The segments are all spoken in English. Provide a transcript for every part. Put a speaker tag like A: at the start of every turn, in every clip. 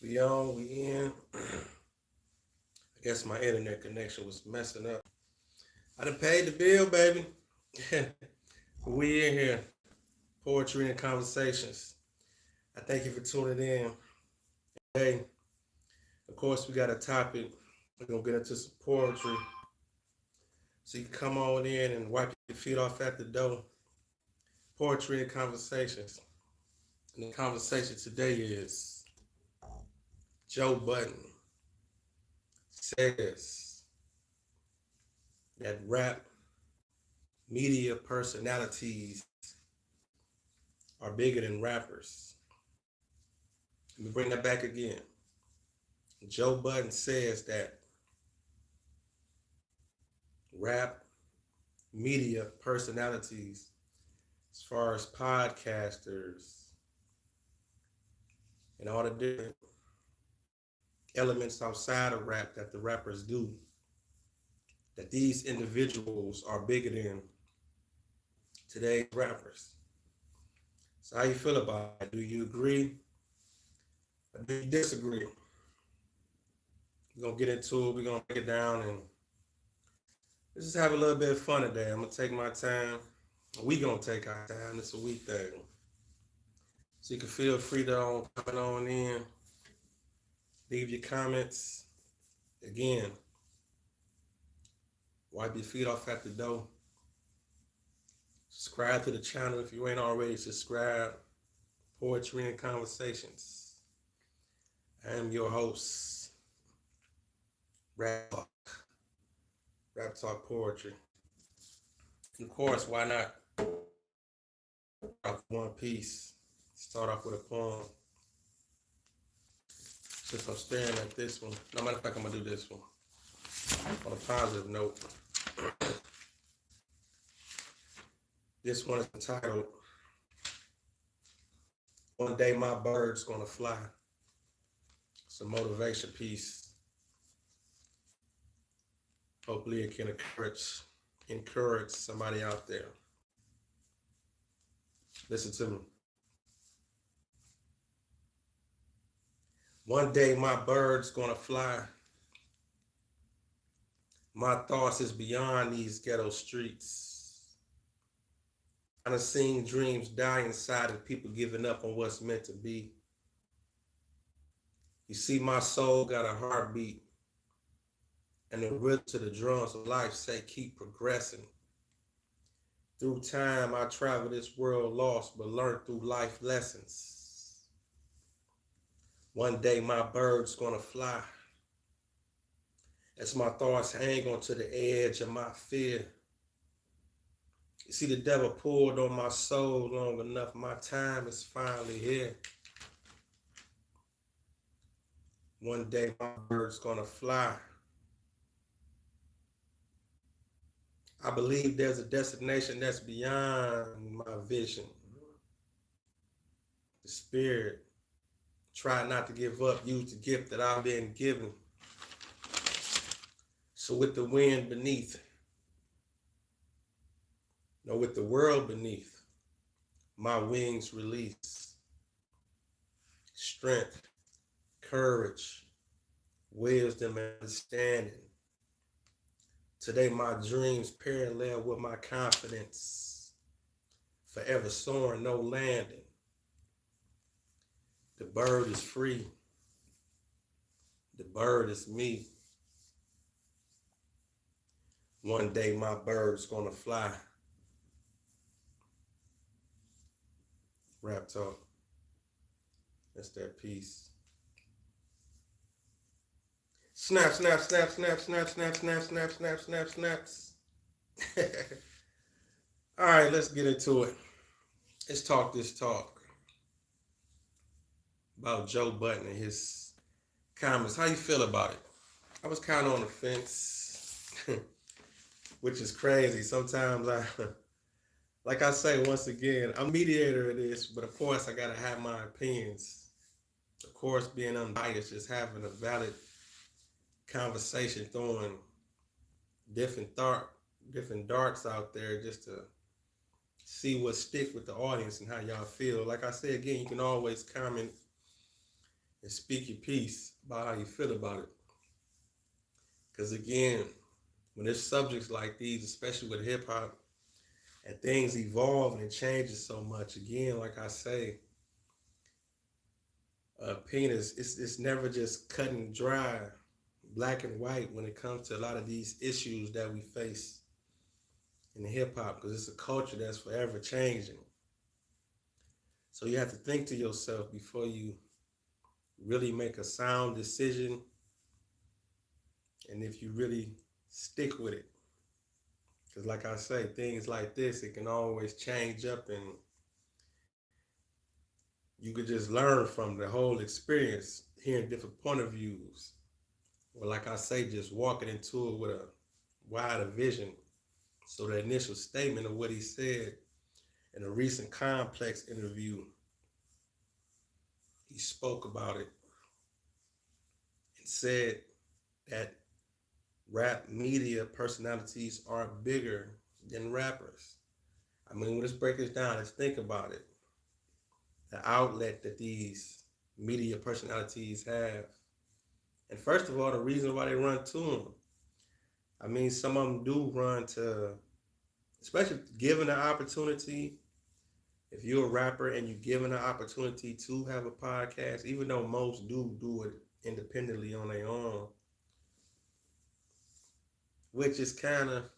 A: We on, we in. I guess my internet connection was messing up. I done paid the bill, baby. We in here. Poetry and conversations. I thank you for tuning in. Hey, of course, we got a topic. We're gonna get into some poetry. So you can come on in and wipe your feet off at the door. Poetry and conversations. And the conversation today is Joe Budden says that rap media personalities are bigger than rappers. Let me bring that back again. Joe Budden says that rap media personalities, as far as podcasters and all the different elements outside of rap that the rappers do, that these individuals are bigger than today's rappers. So how you feel about it? Do you agree or do you disagree? We're gonna get into it, we're gonna break it down, and let's just have a little bit of fun today. I'm gonna take my time. We gonna take our time. It's a week thing. So you can feel free to come on in, leave your comments. Again, wipe your feet off at the door. Subscribe to the channel if you ain't already subscribed. Poetry and Conversations. I am your host, Raptalk. Raptalk Poetry. And of course, why not off one piece? Start off with a poem. Since I'm staring at this one, no matter of fact, I'm gonna do this one on a positive note. This one is entitled "One Day My Bird's Gonna Fly." It's a motivation piece. Hopefully, it can encourage somebody out there. Listen to me. One day my bird's gonna fly. My thoughts is beyond these ghetto streets. I done seen dreams die inside of people giving up on what's meant to be. You see, my soul got a heartbeat, and the rhythm to the drums of life say keep progressing. Through time, I travel this world lost, but learned through life lessons. One day my bird's gonna fly. As my thoughts hang onto the edge of my fear. You see, the devil pulled on my soul long enough. My time is finally here. One day my bird's gonna fly. I believe there's a destination that's beyond my vision. The spirit, try not to give up, use the gift that I've been given. So with the wind beneath, no, with the world beneath, my wings release. Strength, courage, wisdom, and understanding. Today my dreams parallel with my confidence. Forever soaring, no landing. The bird is free. The bird is me. One day my bird's gonna fly. Rap talk. That's that piece. Snap, snap, snap, snap, snap, snap, snap, snap, snap, snap, snaps. All right, let's get into it. Let's talk this talk about Joe Budden and his comments. How you feel about it? I was kind of on the fence, which is crazy. Sometimes like I say, once again, I'm a mediator of this, but of course I gotta have my opinions. Of course, being unbiased, just having a valid conversation, throwing different darts out there just to see what stick with the audience and how y'all feel. Like I say again, you can always comment and speak your piece about how you feel about it. Because again, when there's subjects like these, especially with hip hop, and things evolve and it changes so much, again, like I say, opinion it's never just cut and dry, black and white when it comes to a lot of these issues that we face in hip hop, because it's a culture that's forever changing. So you have to think to yourself before you really make a sound decision, and if you really stick with it. Because like I say, things like this, it can always change up, and you could just learn from the whole experience, hearing different point of views. Or like I say, just walking into it with a wider vision. So the initial statement of what he said in a recent Complex interview, he spoke about it and said that rap media personalities are bigger than rappers. I mean, let's break this down. Let's think about it. The outlet that these media personalities have. And first of all, the reason why they run to them. I mean, some of them do run to, especially given the opportunity, if you're a rapper and you're given the opportunity to have a podcast, even though most do it independently on their own, which is kind of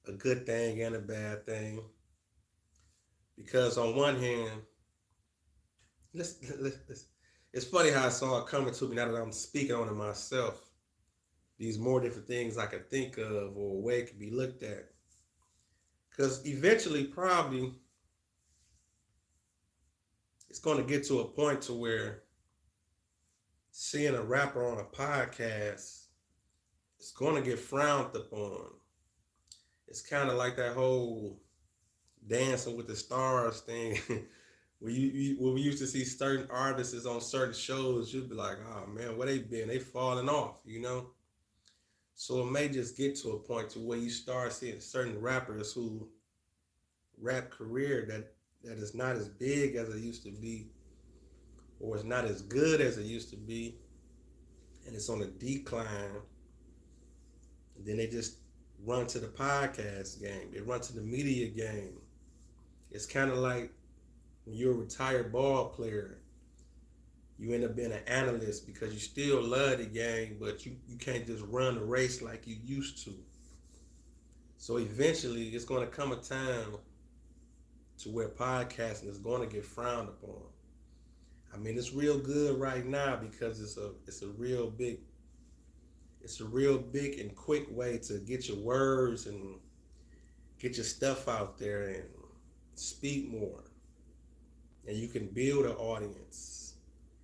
A: a good thing and a bad thing. Because on one hand, let's it's funny how I saw it coming to me now that I'm speaking on it myself. These more different things I could think of or a way it could be looked at. Because eventually, probably, it's going to get to a point to where seeing a rapper on a podcast is going to get frowned upon. It's kind of like that whole Dancing with the Stars thing. When we used to see certain artists on certain shows, you'd be like, oh man, where they been? They falling off, you know? So it may just get to a point to where you start seeing certain rappers who rap career that is not as big as it used to be, or it's not as good as it used to be, and it's on a decline. And then they just run to the podcast game. They run to the media game. It's kind of like when you're a retired ball player, you end up being an analyst because you still love the game, but you can't just run the race like you used to. So eventually it's going to come a time to where podcasting is going to get frowned upon. I mean, it's real good right now because it's a real big and quick way to get your words and get your stuff out there and speak more. And you can build an audience.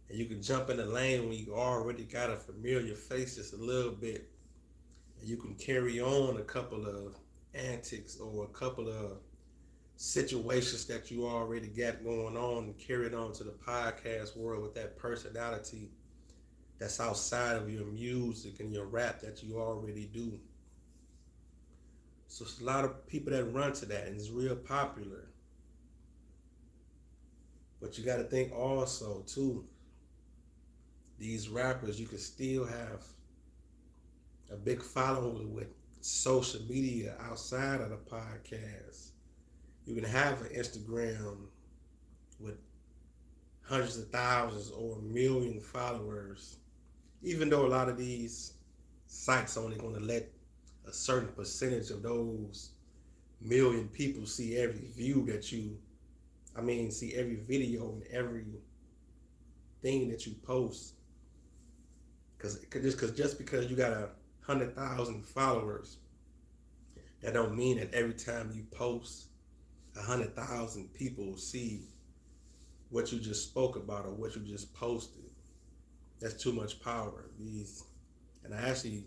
A: And you can jump in the lane when you already got a familiar face just a little bit. And you can carry on a couple of antics or a couple of situations that you already got going on and carry it on to the podcast world with that personality that's outside of your music and your rap that you already do. So it's a lot of people that run to that, and it's real popular. But you got to think also too, these rappers, you can still have a big following with social media outside of the podcast. You can have an Instagram with hundreds of thousands or a million followers, even though a lot of these sites only going to let a certain percentage of those million people see every view that see every video and every thing that you post. Because just because you got 100,000 followers, that don't mean that every time you post, 100,000 people see what you just spoke about or what you just posted. That's too much power. And I ain't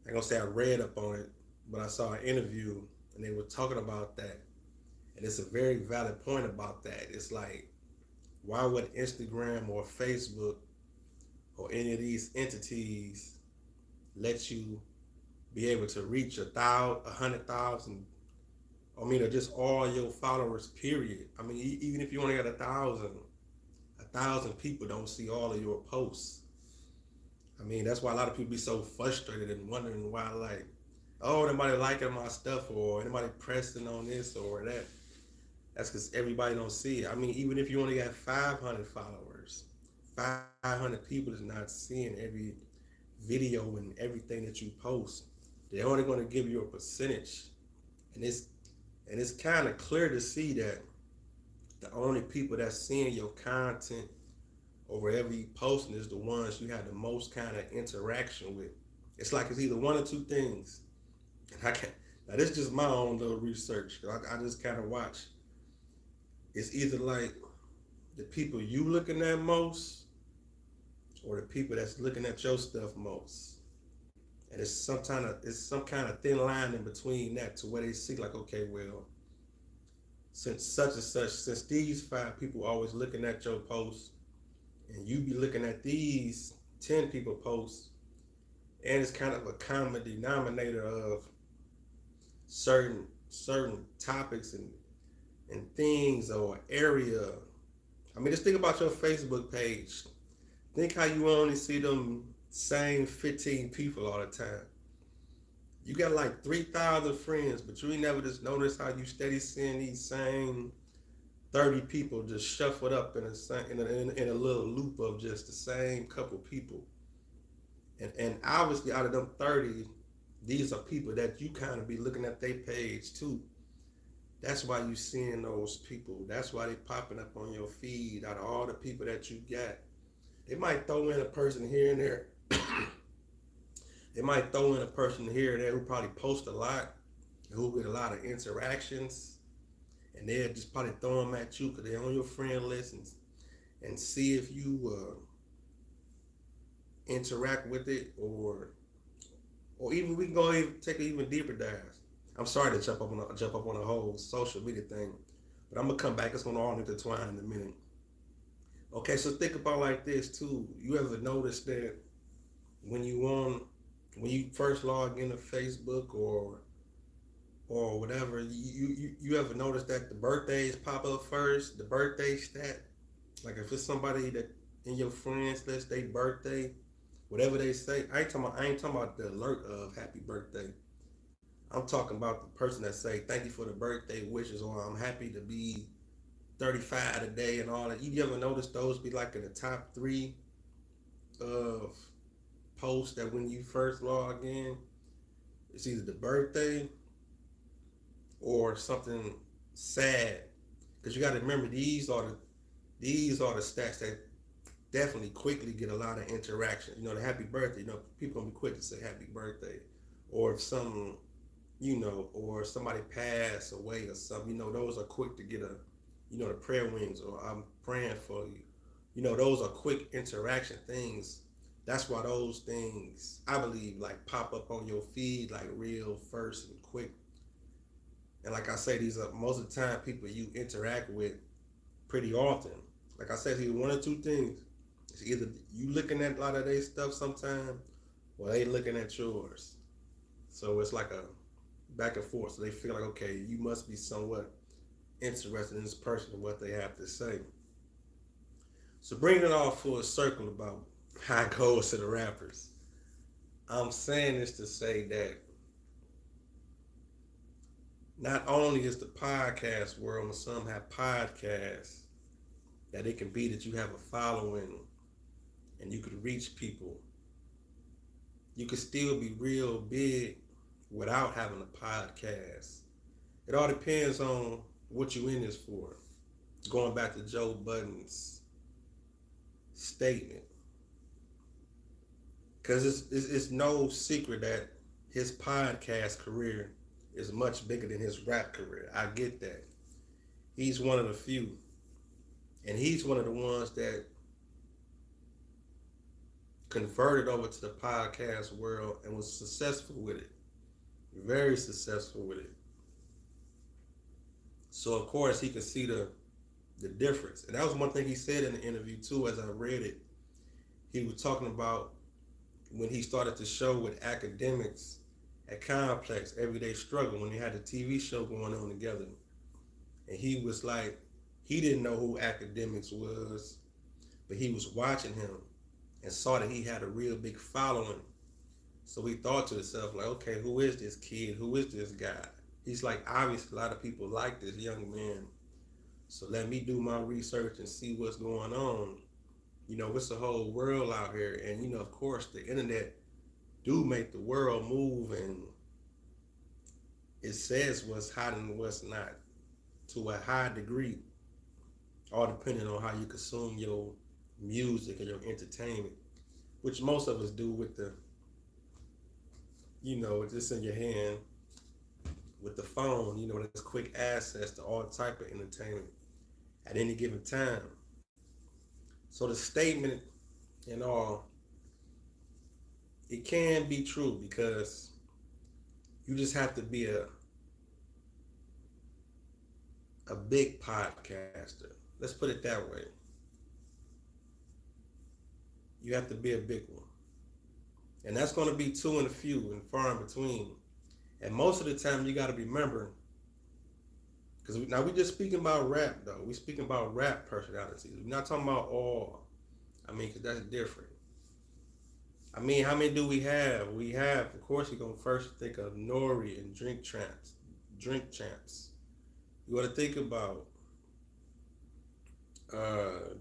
A: gonna say I read up on it, but I saw an interview and they were talking about that. And it's a very valid point about that. It's like, why would Instagram or Facebook or any of these entities let you be able to reach 100,000, or just all your followers, period? I mean, even if you only got 1,000 1,000 people don't see all of your posts. I mean, that's why a lot of people be so frustrated and wondering why, like, oh, nobody liking my stuff or anybody pressing on this or that. That's because everybody don't see it. I mean, even if you only got 500 followers, 500 people is not seeing every video and everything that you post. They're only going to give you a percentage, and it's kind of clear to see that the only people that's seeing your content or wherever you posting is the ones you have the most kind of interaction with. It's like it's either one or two things. And I can't. Now this is just my own little research. I just kind of watch. It's either like the people you looking at most, or the people that's looking at your stuff most. And it's some kind of thin line in between that to where they see like, okay, well, since such and such, since these 5 people always looking at your posts, and you be looking at these 10 people posts, and it's kind of a common denominator of certain topics and things or area. I mean, just think about your Facebook page. Think how you only see them same 15 people all the time. You got like 3,000 friends, but you ain't never just notice how you steady seeing these same 30 people just shuffled up in a little loop of just the same couple people. And obviously out of them 30, these are people that you kind of be looking at their page too. That's why you seeing those people. That's why they popping up on your feed out of all the people that you got. They might throw in a person here and there. They might throw in a person here and there who probably post a lot, who get a lot of interactions, and they'll just probably throw them at you because they're on your friend list and see if you interact with it, or even we can go even take an even deeper dive. I'm sorry to jump up on a whole social media thing, but I'm gonna come back. It's gonna all intertwine in a minute. Okay, so think about like this too. You ever notice that when you first log into Facebook or whatever, you ever notice that the birthdays pop up first, the birthday stat? Like if it's somebody that in your friends list, they birthday, whatever they say, I ain't talking about the alert of happy birthday. I'm talking about the person that say, thank you for the birthday wishes, or I'm happy to be 35 today and all that. You ever notice those be like in the top 3 of posts that when you first log in, it's either the birthday or something sad? Because you got to remember, these are the stats that definitely quickly get a lot of interaction. You know, the happy birthday, people gonna be quick to say happy birthday. Or if something, or somebody pass away or something, those are quick to get the prayer wings, or I'm praying for you. Those are quick interaction things. That's why those things, I believe, like pop up on your feed like real first and quick. And like I say, these are most of the time people you interact with pretty often. Like I said, it's either one or two things. It's either you looking at a lot of their stuff sometime, or they looking at yours. So it's like a back and forth. So they feel like, okay, you must be somewhat interested in this person and what they have to say. So bringing it all full circle about how it goes to the rappers, I'm saying this to say that not only is the podcast world, and some have podcasts, that it can be that you have a following and you could reach people. You could still be real big without having a podcast. It all depends on what you in this for. Going back to Joe Budden's statement. Because it's no secret that his podcast career is much bigger than his rap career. I get that. He's one of the few. And he's one of the ones that converted over to the podcast world and was successful with it. Very successful with it. So of course he could see the difference. And that was one thing he said in the interview too, as I read it. He was talking about when he started the show with academics at Complex, Everyday Struggle, when they had the TV show going on together. And he was like, he didn't know who academics was. but he was watching him and saw that he had a real big following. So he thought to himself, like, okay, who is this kid? Who is this guy? He's like, obviously, a lot of people like this young man. So let me do my research and see what's going on. It's a whole world out here. And, of course, the internet do make the world move, and it says what's hot and what's not to a high degree, all depending on how you consume your music and your entertainment, which most of us do with the, just in your hand with the phone, there's quick access to all type of entertainment at any given time. So the statement and all, it can be true because you just have to be a big podcaster. Let's put it that way. You have to be a big one. And that's going to be two and a few and far in between. And most of the time you got to remember, because now we're just speaking about rap though. We're speaking about rap personalities. We're not talking about all. Because that's different. How many do we have? We have, of course, you're going to first think of Nori and Drink Champs. You want to think about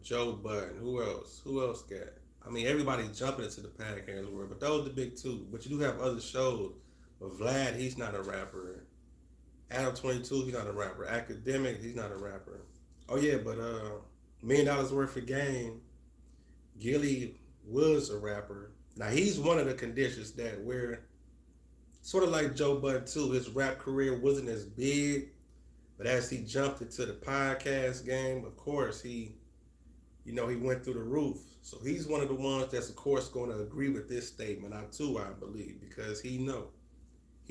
A: Joe Budden. Who else? got? Everybody's jumping into the podcast world, but those are the big two. But you do have other shows. But Vlad, he's not a rapper. Adam 22, he's not a rapper. Academic, he's not a rapper. Oh yeah, but $1 million worth of game. Gilly was a rapper. Now he's one of the conditions that where, sort of like Joe Budden too, his rap career wasn't as big, but as he jumped into the podcast game, of course he went through the roof. So he's one of the ones that's of course going to agree with this statement. I believe, because he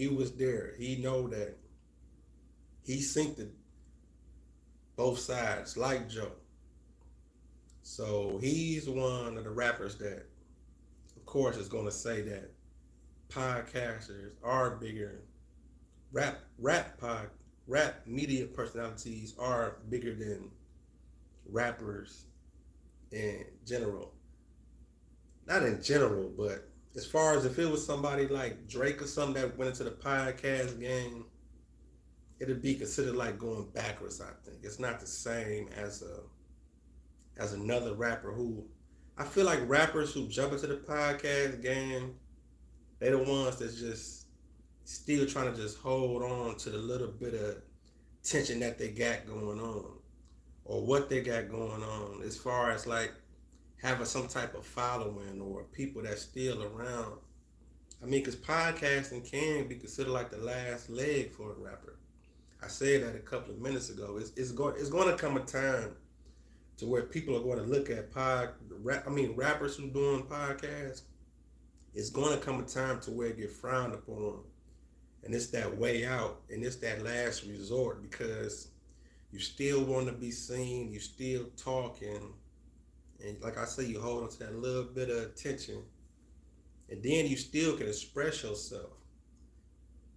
A: was there. He know that he synced both sides like Joe. So he's one of the rappers that, of course, is going to say that podcasters are bigger. Rap media personalities are bigger than rappers in general. Not in general, but as far as if it was somebody like Drake or something that went into the podcast game, it'd be considered like going backwards, I think. It's not the same as another rapper who, I feel like rappers who jump into the podcast game, they the ones that's just still trying to just hold on to the little bit of tension that they got going on, or what they got going on, as far as like having some type of following or people that's still around. Because podcasting can be considered like the last leg for a rapper. I said that a couple of minutes ago. It's going to come a time to where people are going to look at rappers who doing podcasts. It's going to come a time to where it get frowned upon, and it's that way out, and it's that last resort, because you still want to be seen, you still talking, and like I say, you hold on to that little bit of attention, and then you still can express yourself.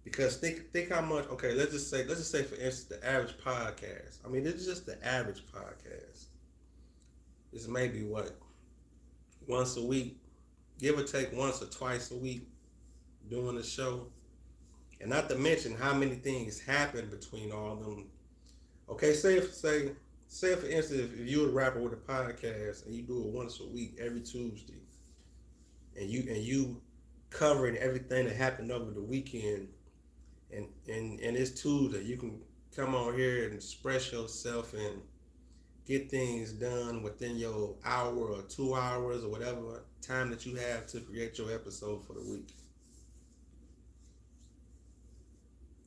A: Because think how much. Okay, let's just say for instance the average podcast. This is just the average podcast. It's maybe once a week, give or take once or twice a week, doing the show, and not to mention how many things happen between all of them. Okay, say for instance, if you're a rapper with a podcast and you do it once a week every Tuesday, and you covering everything that happened over the weekend, and it's Tuesday, you can come on here and express yourself and get things done within your hour or 2 hours or whatever time that you have to create your episode for the week.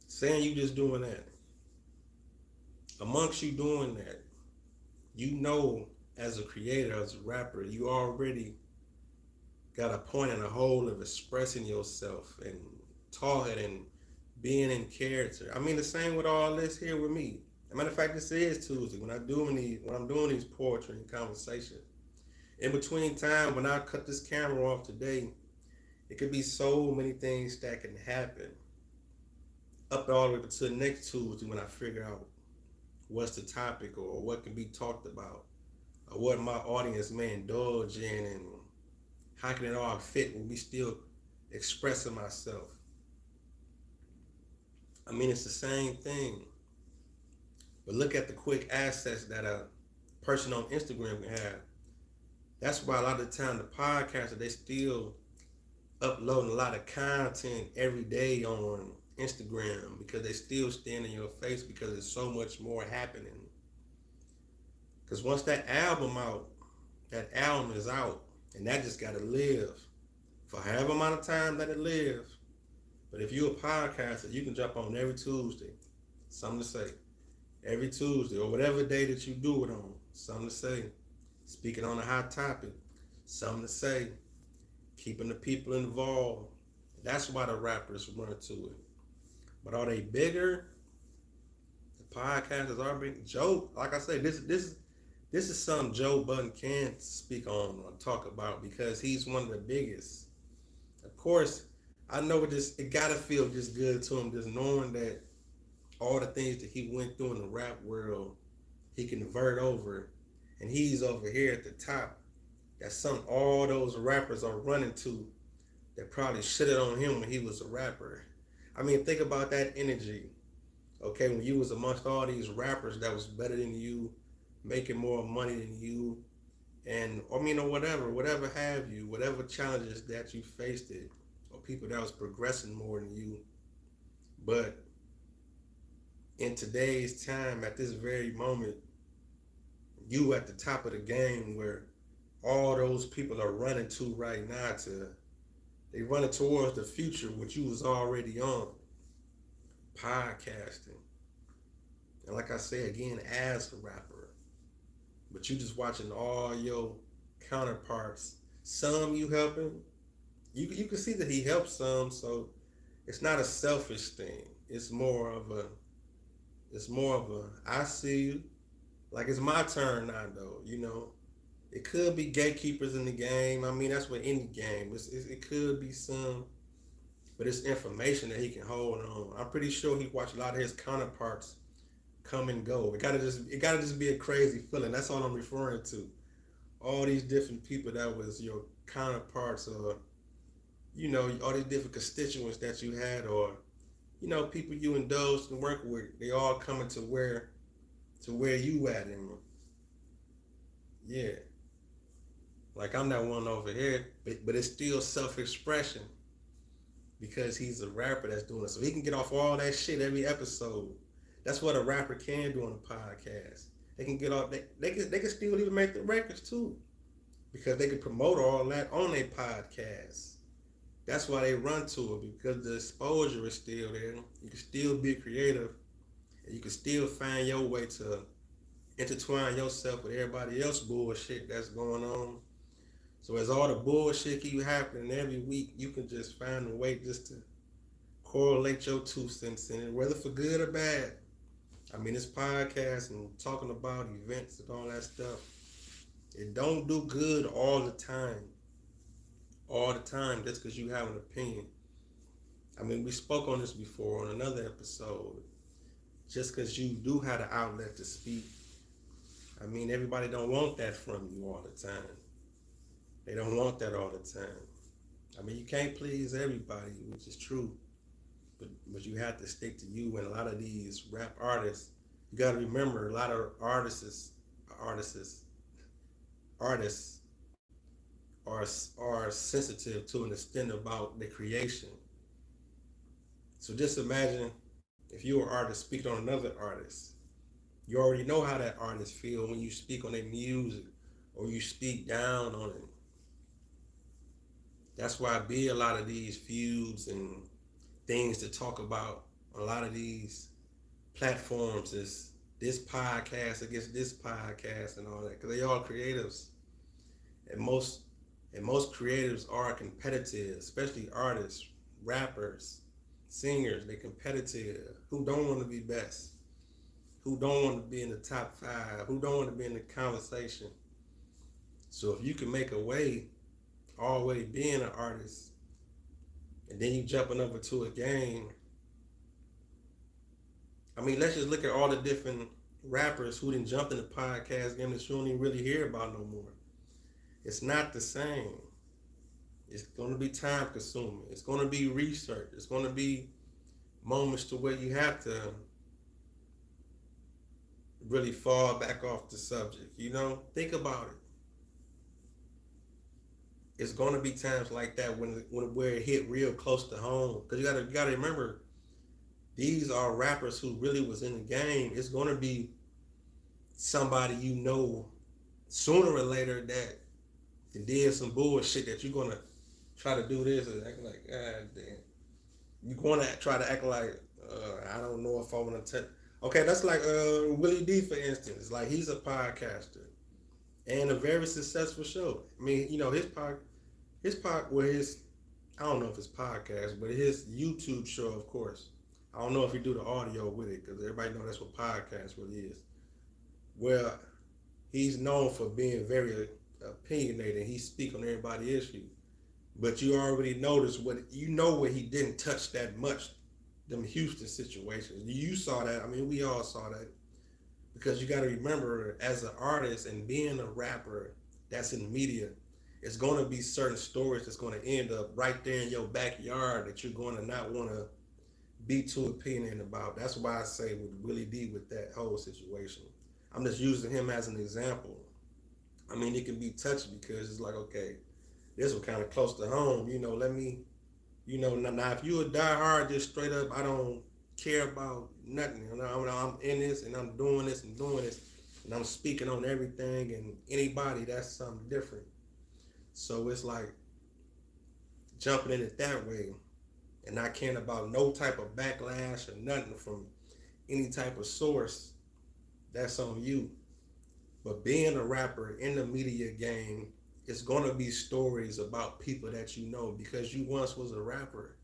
A: Saying you just doing that. Amongst you doing that, as a creator, as a rapper, you already got a point and a hole of expressing yourself and talking and being in character. The same with all this here with me. As a matter of fact, this is Tuesday when I'm doing these poetry and conversations. In between time, when I cut this camera off today, it could be so many things that can happen up all the way to the next Tuesday when I figure out what's the topic or what can be talked about. or what my audience may indulge in, and how can it all fit with me still expressing myself? I mean, it's the same thing. But look at the quick access that a person on Instagram can have. That's why a lot of the time the podcasters, they still uploading a lot of content every day on Instagram because they still stand in your face because there's so much more happening. Because once that album is out, and that just got to live for however amount of time that it lives. But if you're a podcaster, you can jump on every Tuesday, something to say. Every Tuesday or whatever day that you do it on, something to say. Speaking on a hot topic, something to say. Keeping the people involved. That's why the rappers run to it. But are they bigger? The podcasters are big. Joe, like I say, this is something Joe Budden can speak on or talk about because he's one of the biggest. Of course, I know it gotta feel just good to him, just knowing that all the things that he went through in the rap world, he can convert over, and he's over here at the top. That's all those rappers are running to that probably shitted on him when he was a rapper. I mean, think about that energy. Okay, when you was amongst all these rappers that was better than you, making more money than you, and I mean, or whatever have you, whatever challenges that you faced it, or people that was progressing more than you. But in today's time, at this very moment, you at the top of the game where all those people are running to right now they running towards the future, which you was already on, podcasting. And like I say again, as a rapper, but you just watching all your counterparts, some you helping, you can see that he helps some, so it's not a selfish thing. It's more of a I see you, like it's my turn now though, you know. It could be gatekeepers in the game. I mean, that's with any game. It could be some, but it's information that he can hold on. I'm pretty sure he watched a lot of his counterparts come and go. It gotta just be a crazy feeling. That's all I'm referring to. All these different people that was your counterparts, or you know, all these different constituents that you had, or you know, people you indulged and work with. They all coming to where you at, and yeah. Like I'm not one over here, but it's still self-expression because he's a rapper that's doing it. So he can get off all that shit every episode. That's what a rapper can do on a podcast. They can get off, they can still even make the records too because they can promote all that on their podcast. That's why they run to it, because the exposure is still there. You can still be creative and you can still find your way to intertwine yourself with everybody else bullshit that's going on. So as all the bullshit keep happening every week, you can just find a way just to correlate your 2 cents in it, whether for good or bad. I mean, this podcast and talking about events and all that stuff, it don't do good all the time. All the time, just because you have an opinion. I mean, we spoke on this before on another episode. Just because you do have the outlet to speak, I mean, everybody don't want that from you all the time. They don't want that all the time. I mean, you can't please everybody, which is true. But you have to stick to you. And a lot of these rap artists, you got to remember, a lot of artists are sensitive to an extent about the creation. So just imagine if you're an artist speaking on another artist. You already know how that artist feel when you speak on their music or you speak down on it. That's why I be a lot of these feuds and things to talk about on a lot of these platforms is this podcast against this podcast and all that, because they all creatives. And most creatives are competitive, especially artists, rappers, singers. They competitive. Who don't want to be best? Who don't want to be in the top 5? Who don't want to be in the conversation? So if you can make a way already being an artist, and then you jumping over to a game. I mean, let's just look at all the different rappers who didn't jump in the podcast game that you don't even really hear about no more. It's not the same. It's going to be time consuming. It's going to be research. It's going to be moments to where you have to really fall back off the subject. Think about it. It's going to be times like that when where it hit real close to home. Because you gotta remember, these are rappers who really was in the game. It's going to be somebody sooner or later that did some bullshit that you're going to try to do this and act like, God damn. You're going to try to act like, I don't know if I want to tell. Okay, that's like Willie D, for instance. Like, he's a podcaster and a very successful show. I mean, I don't know if it's podcast, but his YouTube show, of course. I don't know if he do the audio with it, because everybody know that's what podcast really is. Well, he's known for being very opinionated. He speak on everybody's issue. But you already noticed where he didn't touch that much, them Houston situations. You saw that. I mean, we all saw that. Because you got to remember, as an artist and being a rapper that's in the media, it's going to be certain stories that's going to end up right there in your backyard that you're going to not want to be too opinionated about. That's why I say with Willie D with that whole situation. I'm just using him as an example. I mean, it can be touchy because it's like, okay, this was kind of close to home. Let me, now if you a diehard, just straight up, I don't care about nothing. I'm in this and I'm doing this and and I'm speaking on everything and anybody, that's something different. So it's like jumping in it that way and not caring about no type of backlash or nothing from any type of source, that's on you. But being a rapper in the media game, it's going to be stories about people that you know because you once was a rapper.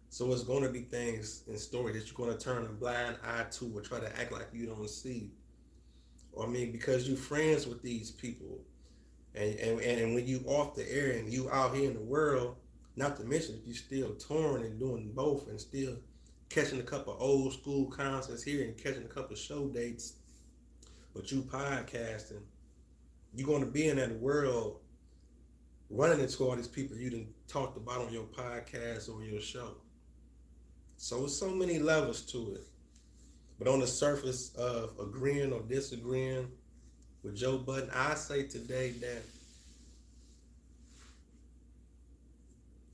A: So it's going to be things and stories that you're going to turn a blind eye to or try to act like you don't see. Or I mean, because you're friends with these people. And when you off the air and you out here in the world, not to mention if you still touring and doing both and still catching a couple old school concerts here and catching a couple show dates, but you podcasting, you're going to be in that world running into all these people you done talked about on your podcast or your show. So there's so many levels to it. But on the surface of agreeing or disagreeing with Joe Budden, I say today that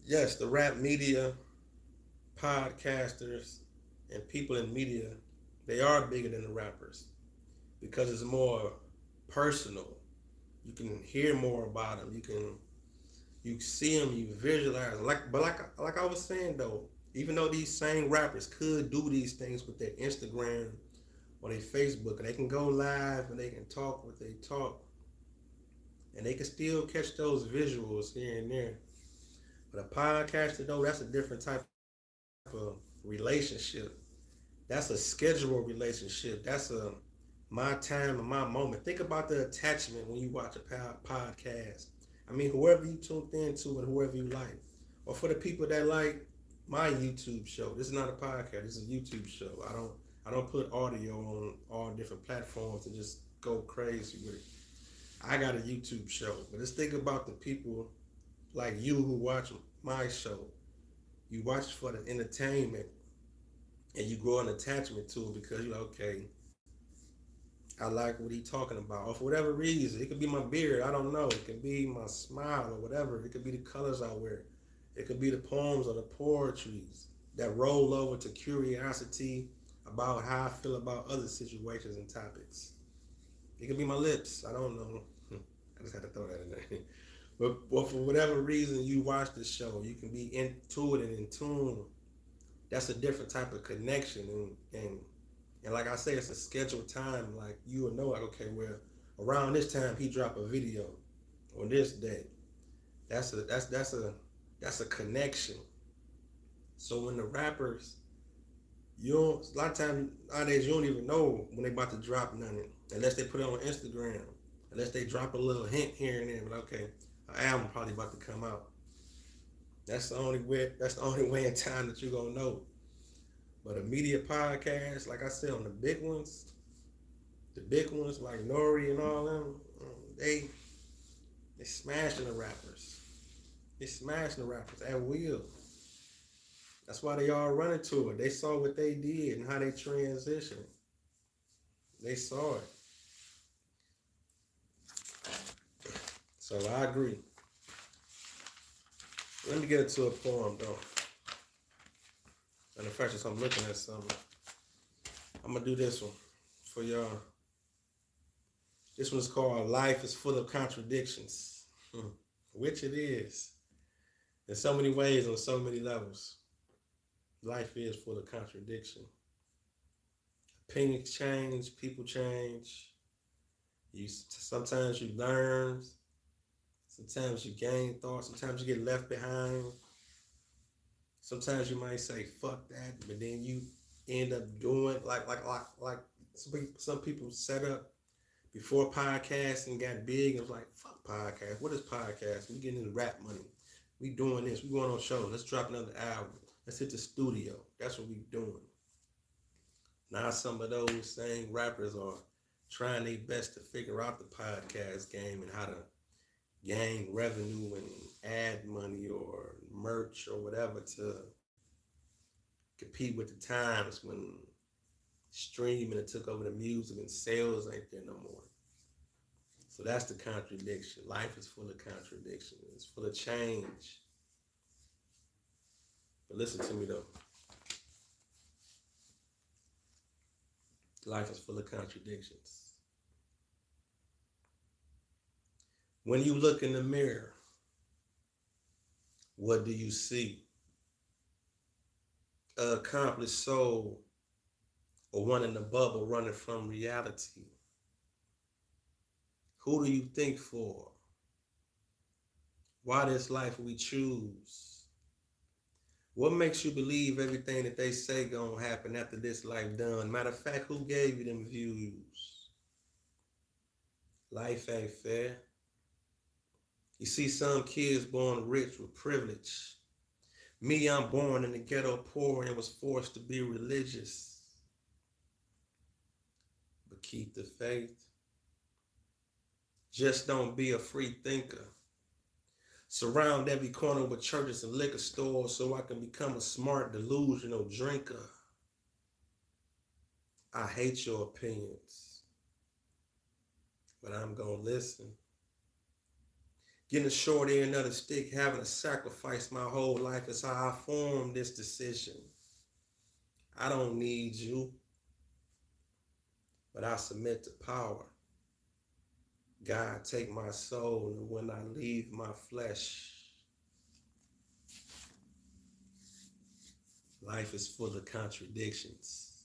A: yes, the rap media, podcasters, and people in media, they are bigger than the rappers because it's more personal. You can hear more about them. You see them, you visualize. Like I was saying though, even though these same rappers could do these things with their Instagram or their Facebook, and they can go live and they can talk what they talk, and they can still catch those visuals here and there. But a podcaster though, that's a different type of relationship. That's a scheduled relationship. That's my time and my moment. Think about the attachment when you watch a podcast. I mean, whoever you tuned into and whoever you like. Or for the people that like my YouTube show. This is not a podcast. This is a YouTube show. I don't put audio on all different platforms and just go crazy with it. I got a YouTube show. But let's think about the people like you who watch my show. You watch for the entertainment and you grow an attachment to it because you're like, okay, I like what he's talking about. Or for whatever reason, it could be my beard, I don't know. It could be my smile or whatever. It could be the colors I wear. It could be the poems or the poetries that roll over to curiosity about how I feel about other situations and topics. It could be my lips, I don't know. I just had to throw that in there. But for whatever reason you watch the show, you can be into it and in tune. That's a different type of connection. And like I say, it's a scheduled time. Like you will know, like, okay, well, around this time he drop a video on this day. That's a connection. So when the rappers, a lot of times nowadays you don't even know when they about to drop nothing unless they put it on Instagram, unless they drop a little hint here and there. But okay, an album probably about to come out. That's the only way in time that you're gonna know. But a media podcast, like I said, on the big ones, The big ones like Nori and all them, they smashing the rappers. They smashing the rappers at will. That's why they all running to it. They saw what they did and how they transitioned. They saw it. So I agree. Let me get into a poem though. And the fact is I'm looking at something. I'm gonna do this one for y'all. This one's called Life is Full of Contradictions. Which it is. In so many ways, on so many levels. Life is full of contradiction. Opinions change, people change. Sometimes you learn, sometimes you gain thoughts, sometimes you get left behind. Sometimes you might say fuck that, but then you end up doing like some people set up before podcasting got big. It was like, fuck podcast. What is podcast? We getting into rap money. We doing this. We going on shows. Let's drop another album. Let's hit the studio. That's what we doing. Now some of those same rappers are trying their best to figure out the podcast game and how to gain revenue and ad money or merch or whatever to compete with the times when streaming and took over the music and sales ain't there no more. So that's the contradiction. Life is full of contradiction. It's full of change. But listen to me though. Life is full of contradictions. When you look in the mirror, what do you see? An accomplished soul or one in the bubble running from reality? Who do you think for? Why this life we choose? What makes you believe everything that they say gonna happen after this life done? Matter of fact, who gave you them views? Life ain't fair. You see some kids born rich with privilege. Me, I'm born in the ghetto poor and was forced to be religious. But keep the faith. Just don't be a free thinker. Surround every corner with churches and liquor stores so I can become a smart, delusional drinker. I hate your opinions, but I'm gonna listen. Getting a short end of the stick, having to sacrifice my whole life is how I formed this decision. I don't need you, but I submit to power. God, take my soul, and when I leave my flesh, life is full of contradictions.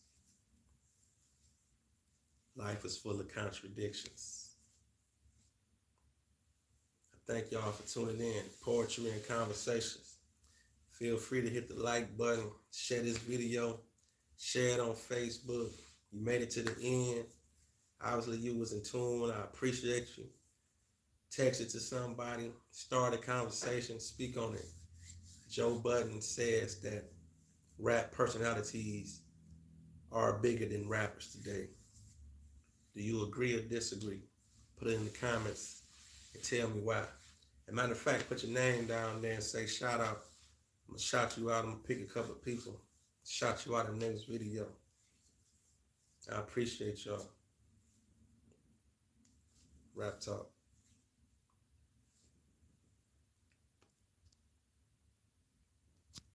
A: Life is full of contradictions. I thank y'all for tuning in. Poetry and Conversations. Feel free to hit the like button, share this video, share it on Facebook. You made it to the end. Obviously, you was in tune. I appreciate you. Text it to somebody. Start a conversation. Speak on it. Joe Budden says that rap personalities are bigger than rappers today. Do you agree or disagree? Put it in the comments and tell me why. As a matter of fact, put your name down there and say shout out. I'm going to shout you out. I'm going to pick a couple of people. Shout you out in the next video. I appreciate y'all. Rap Talk.